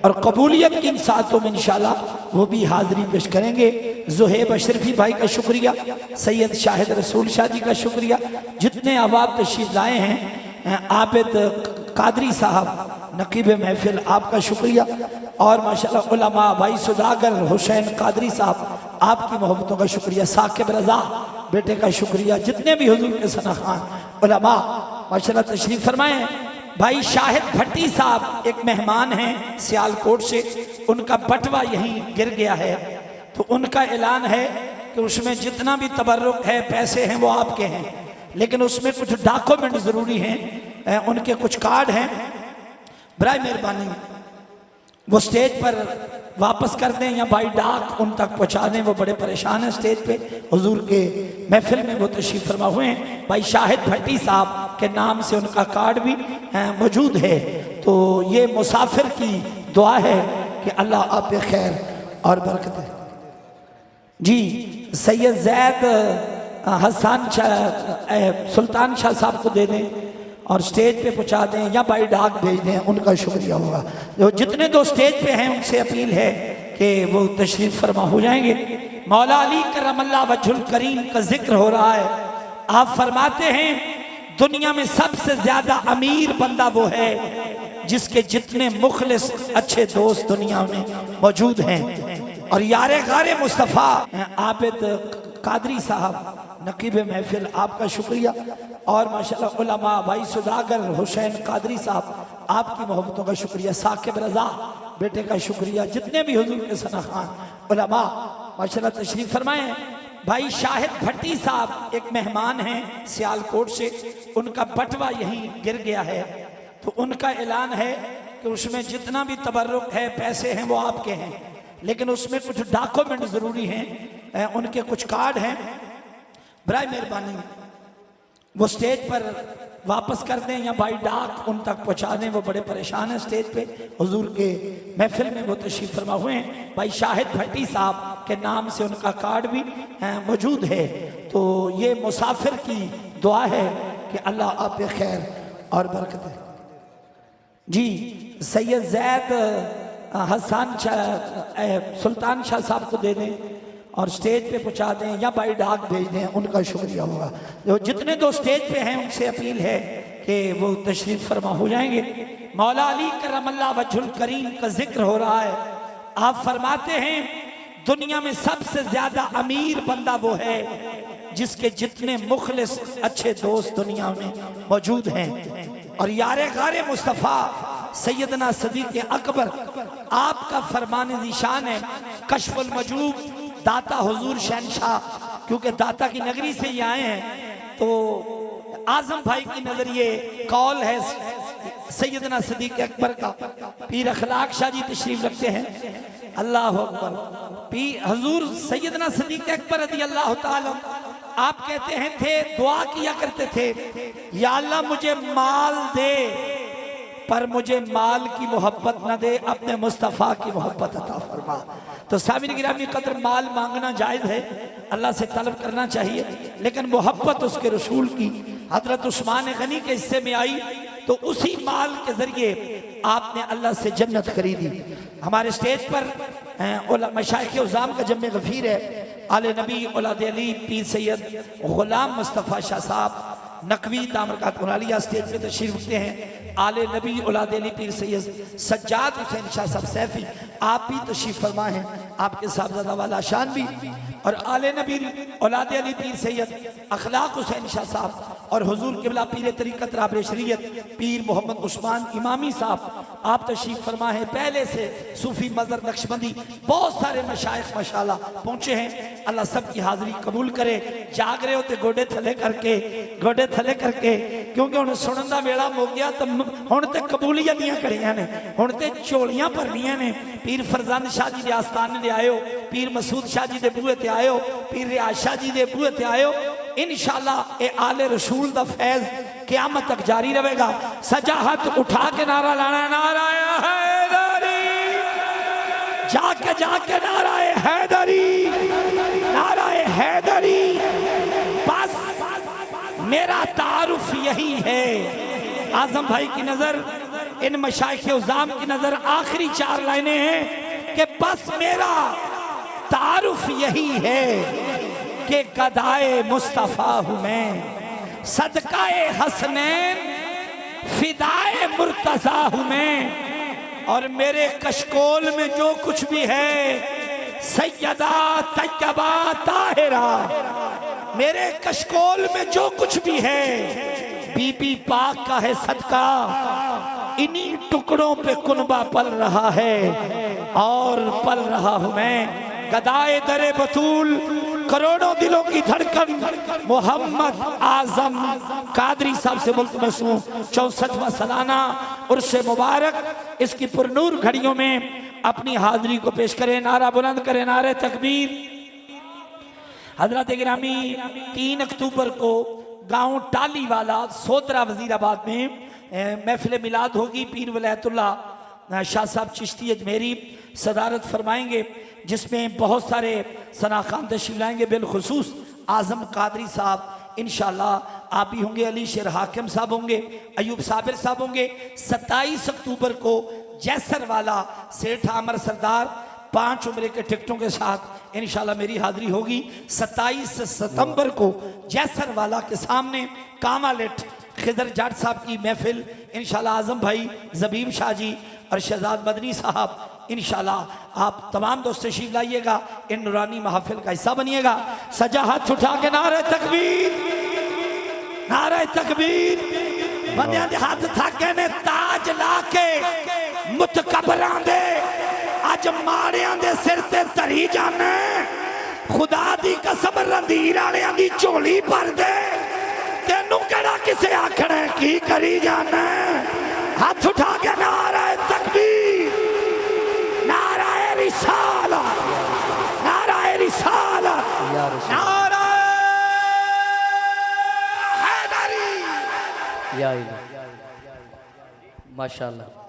और कबूलियत की इन सातों में इंशाल्लाह वो भी हाज़िरी पेश करेंगे। ज़ुहैब अशरफी भाई का शुक्रिया, सैयद शाहिद रसूल शाह जी का शुक्रिया, जितने अहबाब तशरीफ लाए हैं, आबिद कादरी साहब नकीब महफिल आपका शुक्रिया, और माशाल्लाह उलमा भाई सुदागर हुसैन कादरी साहब आपकी मोहब्बतों का शुक्रिया, साकिब रज़ा बेटे का शुक्रिया, जितने भी हुजूर के सना खान उलमा माशाल्लाह तशरीफ फरमाए। भाई शाहिद भट्टी साहब एक मेहमान हैं सियालकोट से, उनका बटवा यहीं गिर गया है, तो उनका ऐलान है कि उसमें जितना भी तबर्रुक है, पैसे हैं, वो आपके हैं, लेकिन उसमें कुछ डॉक्यूमेंट ज़रूरी हैं, उनके कुछ कार्ड हैं, बराए मेहरबानी वो स्टेज पर वापस कर दें या बाई डाक उन तक पहुँचा दें। वो बड़े परेशान हैं स्टेज पे, हुजूर के महफिल में वो तशरीफ फरमा हुए हैं। भाई शाहिद भट्टी साहब के नाम से उनका कार्ड भी मौजूद है। तो ये मुसाफिर की दुआ है कि अल्लाह आप पे खैर और बरकत है। जी सैयद जैद हसन शाह सुल्तान शाह साहब को दे दें और स्टेज पे पहुंचा दें या बाई डाक भेज दें, उनका शुक्रिया होगा। जो जितने दो स्टेज पे हैं उनसे अपील है कि वो तशरीफ फरमा हो जाएंगे। मौला अली करमल्ला वजहुल करीम का जिक्र हो रहा है। आप फरमाते हैं दुनिया में सबसे ज्यादा अमीर बंदा वो है जिसके जितने मुखलिस अच्छे दोस्त दुनिया में मौजूद हैं। और यारे गारे मुस्तफ़ा आबिद कादरी साहब नकीब महफिल आपका शुक्रिया, और माशाल्लाह उलमा भाई सुदागर हुसैन कादरी साहब आपकी मोहब्बतों का शुक्रिया, साकिब रज़ा बेटे का शुक्रिया, जितने भी हुजूर के सना खान उलमा माशाल्लाह तशरीफ फरमाए। भाई शाहिद भट्टी साहब एक मेहमान हैं सियालकोट से, उनका बटवा यहीं गिर गया है, तो उनका ऐलान है कि उसमें जितना भी तबर्रुक है, पैसे हैं, वो आपके हैं, लेकिन उसमें कुछ डॉक्यूमेंट ज़रूरी हैं, उनके कुछ कार्ड हैं, बराए मेहरबानी वो स्टेज पर वापस कर दें या बाई डाक उन तक पहुँचा दें। वो बड़े परेशान हैं स्टेज पे, हुजूर के महफिल में वो तशरीफ फरमा हुए हैं। भाई शाहिद भट्टी साहब के नाम से उनका कार्ड भी मौजूद है। तो ये मुसाफिर की दुआ है कि अल्लाह आप पे खैर और बरकत है। जी सैयद जैद हसन शाह सुल्तान शाह साहब को दे दें और स्टेज पे पहुंचा दें या बाई डाक भेज दें, उनका शुक्रिया होगा। जो जितने दो स्टेज पे हैं उनसे अपील है कि वो तशरीफ फरमा हो जाएंगे। मौला अली करमल्ला वजहुल करीम का जिक्र हो रहा है। आप फरमाते हैं दुनिया में सबसे ज्यादा अमीर बंदा वो है जिसके जितने मुखलिस अच्छे दोस्त दुनिया में मौजूद हैं। और यारे गारे मुस्तफ़ा सैयदना सदीक़ अकबर आपका फरमान ज़ीशान है, कश्फुल मजूब दाता हुजूर शहनशाह, क्योंकि दाता की नगरी से ही आए हैं, तो आजम भाई की नजरिए कौल है सैयदना सदीक़ अकबर का। पीर अखलाक शाह जी तशरीफ रखते हैं, अल्लाह अकबर। पीर हुजूर सैयदना सदीक़ अकबर रज़ी अल्लाह ताला आप कहते हैं थे, दुआ किया करते थे, या अल्लाह मुझे माल दे पर मुझे माल की मोहब्बत न दे, अपने मुस्तफ़ा की मोहब्बत अता फरमा। तो सामिन गिरामी कदर माल मांगना जायज़ है, अल्लाह से तलब करना चाहिए, लेकिन मोहब्बत उसके रसूल की हजरत उस्मान गनी के हिस्से में आई तो उसी माल के जरिए आपने अल्लाह से जन्नत खरीदी। हमारे स्टेज पर मशाइख उज़ाम का जम्मे गफीर है आले नबी औलाद अली पीर सैयद गुलाम मुस्तफ़ा शाह साहब नकवी दामरकात स्टेज पे तशरीफ रखते हैं। आले नबी औलाद अली पीर सैयद सज्जाद हुसैन शाह साहब सैफी आप भी तशरीफ फरमा हैं, आपके साहबजादा वाला शान भी, और आले नबी औलाद अली पीर सैयद अखलाक हुसैन शाह साहब और हुजूर किबला पीर तरीक़त राबरे शरीयत पीर मोहम्मद उस्मान इमामी साहब आप तशरीफ फरमा हैं। पहले से सूफी मज़हर नक्शबंदी बहुत सारे मशाइख माशाअल्लाह पहुँचे हैं। अल्लाह सब की हाज़िरी कबूल करे। जाग रहे होते गोडे थले करके क्योंकि हुण सुनन दा वेला मुक गया तो हुण ते कबूलियत दियां कड़ियां ने, हुण ते झोलियां भरनियां ने। पीर फरजंद शाह जी दे आस्थाने ते आयो, पीर मसूद शाह जी दे बूहे ते आयो, पीर रियाज शाह जी दे बूहे ते आयो। इंशाअल्लाह ये आले रसूल दा फैज़ क़यामत तक जारी रहेगा। सजा हाथ उठा के नारा लाना, नारा हैदरी, जाके नारा हैदरी, नारा हैदरी। बस मेरा तारुफ यही है। आजम भाई की नजर, इन मशाइख उज़ाम की नजर आखिरी 4 लाइनें हैं कि बस मेरा तारुफ यही है कि गदाए मुस्तफ़ा हूं मैं, सदकाए हसनैन फिदाए मुर्तज़ा हूं मैं, और मेरे कशकोल में जो कुछ भी है सैयदा तैयबा ताहिरा, मेरे कशकोल में जो कुछ भी है बीबी पाक का है सदका। इन्हीं टुकड़ों पे कुनबा पल रहा है और पल रहा हूं मैं। गदाए दरे बतूल, करोड़ों दिलों की धड़कन, मोहम्मद आजम कादरी साहब से मुल्तमस हूं 64वां सालाना उर्से मुबारक इसकी पुरनूर घड़ियों में अपनी हाजिरी को पेश करें। नारा बुलंद करें, नारे तकबीर। हजरत गिरामी 3 अक्टूबर को गांव टालीवाला सोदरा वजीराबाद में महफिल मिलाद होगी। पीर वलायतुल्लाह शाह साहब चिश्ती अजमेरी सदारत फरमाएंगे, जिसमें बहुत सारे सनाखान तशरीफ लाएंगे, बिलखुसूस आजम कादरी साहब इंशाअल्लाह आप भी होंगे, अली शेर हाकिम साहब होंगे, अयूब साबिर साहब होंगे। 27 अक्टूबर को जैसर वाला सेठ आमर सरदार 5 उम्रे के टिकटों के साथ इंशाल्लाह मेरी हाजिरी होगी। 27 सितंबर को जैसर वाला के सामने कामालेट खिदर जाट साहब की महफिल इंशाल्लाह आजम भाई जबीब शाह जी और शहजाद मदनी साहब इंशाल्लाह आप तमाम दोस्त तशरीफ लाइएगा, इन नूरानी महफिल का हिस्सा बनिएगा। सजा हाथ उठा के नारे तकबीर, नारे तकबीर। बंदियां दे हाथ थाके ने ताज ला के मुतकबरां दे अज माड़ियां दे सिर ते धरी जाने। खुदा दी कसम रंधीर वालियां दी झोली भर दे, तेनू केड़ा किसे आखना की करी जाना। हाथ उठा के नारा तकबीर, नारा रिसाला, नारा रिसाला, नारा हैदरी।
या माशाअल्लाह।